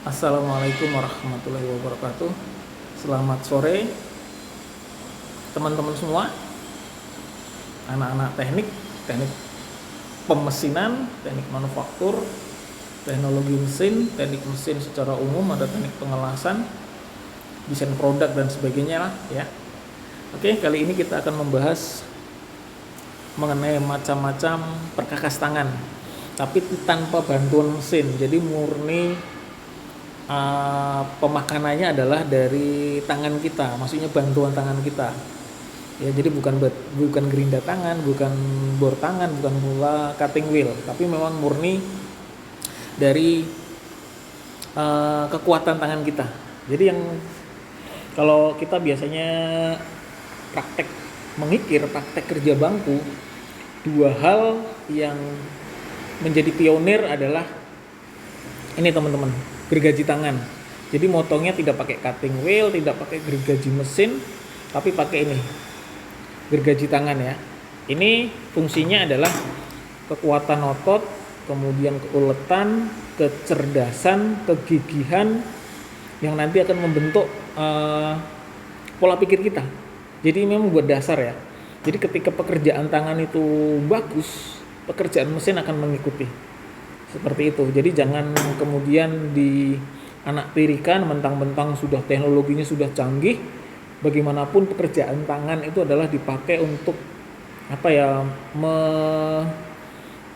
Assalamualaikum warahmatullahi wabarakatuh. Selamat sore teman-teman semua, anak-anak teknik pemesinan, teknik manufaktur, teknologi mesin, teknik mesin secara umum, ada teknik pengelasan, desain produk dan sebagainya lah ya. Oke, kali ini kita akan membahas mengenai macam-macam perkakas tangan, tapi tanpa bantuan mesin. Jadi murni pemakanannya adalah dari tangan kita, maksudnya bantuan tangan kita. Ya, jadi bukan gerinda tangan, bukan bor tangan, bukan pula cutting wheel, tapi memang murni dari kekuatan tangan kita. Jadi yang kalau kita biasanya praktek mengikir, praktek kerja bangku, dua hal yang menjadi pionir adalah ini teman-teman, gergaji tangan. Jadi motongnya tidak pakai cutting wheel, tidak pakai gergaji mesin, tapi pakai ini, gergaji tangan ya. Ini fungsinya adalah kekuatan otot, kemudian keuletan, kecerdasan, kegigihan yang nanti akan membentuk pola pikir kita. Jadi memang buat dasar ya. Jadi ketika pekerjaan tangan itu bagus, pekerjaan mesin akan mengikuti. Seperti itu. Jadi jangan kemudian dianaktirikan mentang-mentang sudah teknologinya sudah canggih. Bagaimanapun pekerjaan tangan itu adalah dipakai untuk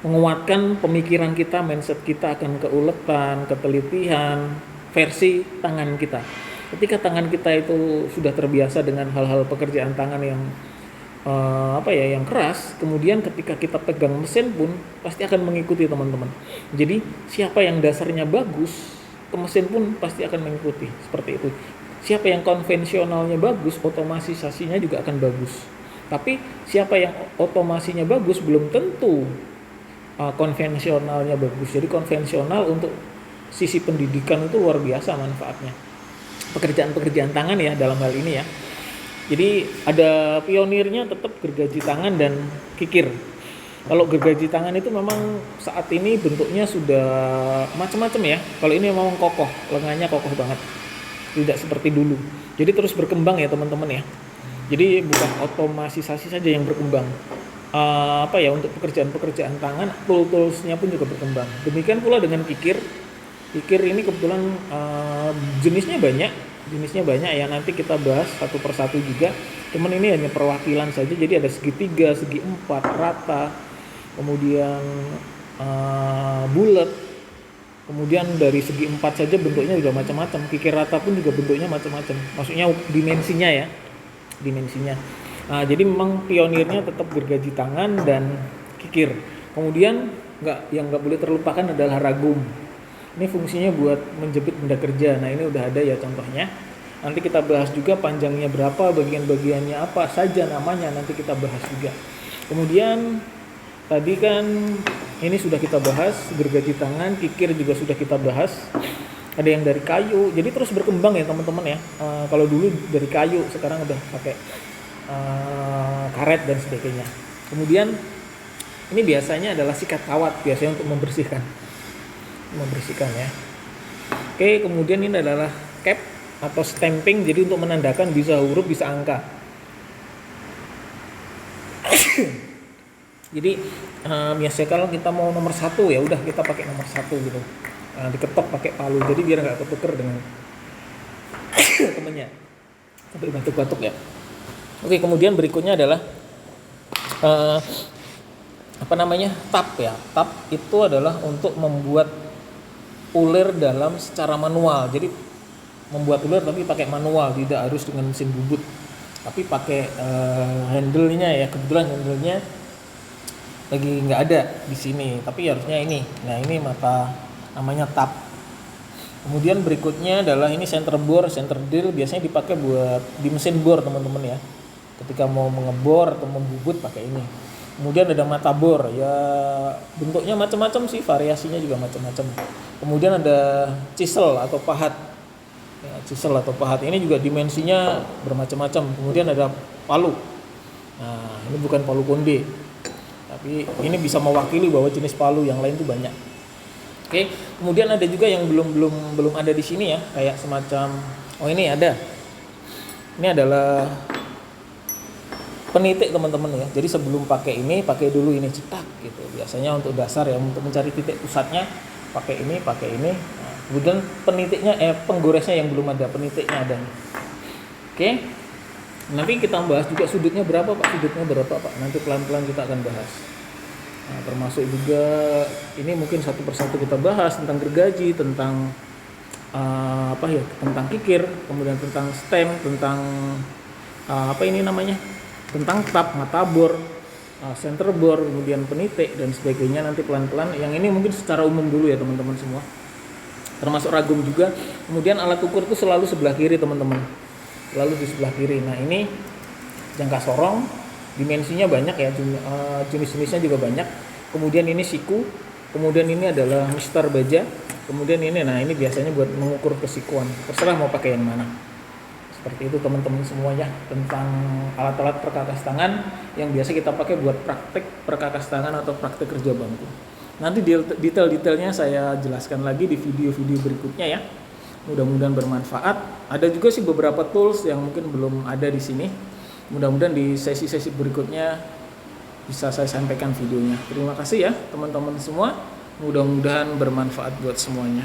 menguatkan pemikiran kita, mindset kita akan keuletan, ketelitian versi tangan kita. Ketika tangan kita itu sudah terbiasa dengan hal-hal pekerjaan tangan yang yang keras, kemudian ketika kita pegang mesin pun pasti akan mengikuti teman-teman. Jadi siapa yang dasarnya bagus, ke mesin pun pasti akan mengikuti, seperti itu. Siapa yang konvensionalnya bagus, otomatisasinya juga akan bagus. Tapi siapa yang otomasinya bagus belum tentu konvensionalnya bagus. Jadi konvensional untuk sisi pendidikan itu luar biasa manfaatnya. Pekerjaan-pekerjaan tangan ya dalam hal ini ya. Jadi ada pionirnya tetap gergaji tangan dan kikir. Kalau gergaji tangan itu memang saat ini bentuknya sudah macam-macam ya. Kalau ini memang kokoh, lengannya kokoh banget. Tidak seperti dulu. Jadi terus berkembang ya teman-teman ya. Jadi bukan otomatisasi saja yang berkembang. Untuk pekerjaan-pekerjaan tangan, tool-toolsnya pun juga berkembang. Demikian pula dengan kikir. Kikir ini kebetulan jenisnya banyak ya, nanti kita bahas satu persatu juga. Cuman ini hanya perwakilan saja, jadi ada segi 3, segi 4, rata, kemudian bulat, kemudian dari segi 4 saja bentuknya udah macam-macam. Kikir rata pun juga bentuknya macam-macam, maksudnya dimensinya. Jadi memang pionirnya tetap gergaji tangan dan kikir. Kemudian yang nggak boleh terlupakan adalah ragum. Ini fungsinya buat menjepit benda kerja. Nah ini udah ada ya contohnya. Nanti kita bahas juga panjangnya berapa, bagian-bagiannya apa saja namanya, nanti kita bahas juga. Kemudian tadi kan ini sudah kita bahas, gergaji tangan, kikir juga sudah kita bahas. Ada yang dari kayu, jadi terus berkembang ya teman-teman ya. Kalau dulu dari kayu, sekarang udah pakai karet dan sebagainya. Kemudian ini biasanya adalah sikat kawat, biasanya untuk membersihkan ya. Oke, kemudian ini adalah cap atau stamping, jadi untuk menandakan bisa huruf bisa angka. Jadi biasanya kalau kita mau nomor 1 ya udah kita pakai nomor 1 gitu. Diketok pakai palu, jadi biar nggak ketuker dengan temennya sampai batuk-batuk ya. Oke, kemudian berikutnya adalah tap ya. Tap itu adalah untuk membuat ulir dalam secara manual. Jadi membuat ulir tapi pakai manual, tidak harus dengan mesin bubut, tapi pakai handle-nya ya. Kebetulan handle-nya lagi nggak ada di sini, tapi harusnya ini. Nah ini mata namanya tap. Kemudian berikutnya adalah ini center bore, center drill, biasanya dipakai buat di mesin bor teman-teman ya. Ketika mau mengebor atau membubut pakai ini. Kemudian ada mata bor, ya bentuknya macam-macam sih, variasinya juga macam-macam. Kemudian ada chisel atau pahat. Ya, chisel atau pahat ini juga dimensinya bermacam-macam. Kemudian ada palu. Nah, ini bukan palu konde. Tapi ini bisa mewakili bahwa jenis palu yang lain itu banyak. Oke, kemudian ada juga yang belum ada di sini ya, kayak semacam ini ada. Ini adalah penitik teman-teman ya. Jadi sebelum pakai ini, pakai dulu ini cetak gitu. Biasanya untuk dasar ya, untuk mencari titik pusatnya pakai ini. Nah, kemudian penitiknya penggoresnya yang belum ada, penitiknya ada. Oke. Nanti kita bahas juga sudutnya berapa Pak, nanti pelan-pelan kita akan bahas. Nah, termasuk juga ini mungkin satu persatu kita bahas tentang gergaji, tentang tentang kikir, kemudian tentang stem, tentang tentang tap, matabor, center bore, kemudian penitik dan sebagainya. Nanti pelan-pelan. Yang ini mungkin secara umum dulu ya teman-teman semua, termasuk ragum juga. Kemudian alat ukur itu selalu sebelah kiri teman-teman, selalu di sebelah kiri. Nah ini jangka sorong, dimensinya banyak ya, jenis-jenisnya juga banyak. Kemudian ini siku, kemudian ini adalah mistar baja, kemudian ini, nah ini biasanya buat mengukur kesikuan, terserah mau pakai yang mana. Seperti itu teman-teman semuanya tentang alat-alat perkakas tangan yang biasa kita pakai buat praktek perkakas tangan atau praktek kerja bangku. Nanti detail-detailnya saya jelaskan lagi di video-video berikutnya ya. Mudah-mudahan bermanfaat. Ada juga sih beberapa tools yang mungkin belum ada di sini. Mudah-mudahan di sesi-sesi berikutnya bisa saya sampaikan videonya. Terima kasih ya teman-teman semua. Mudah-mudahan bermanfaat buat semuanya.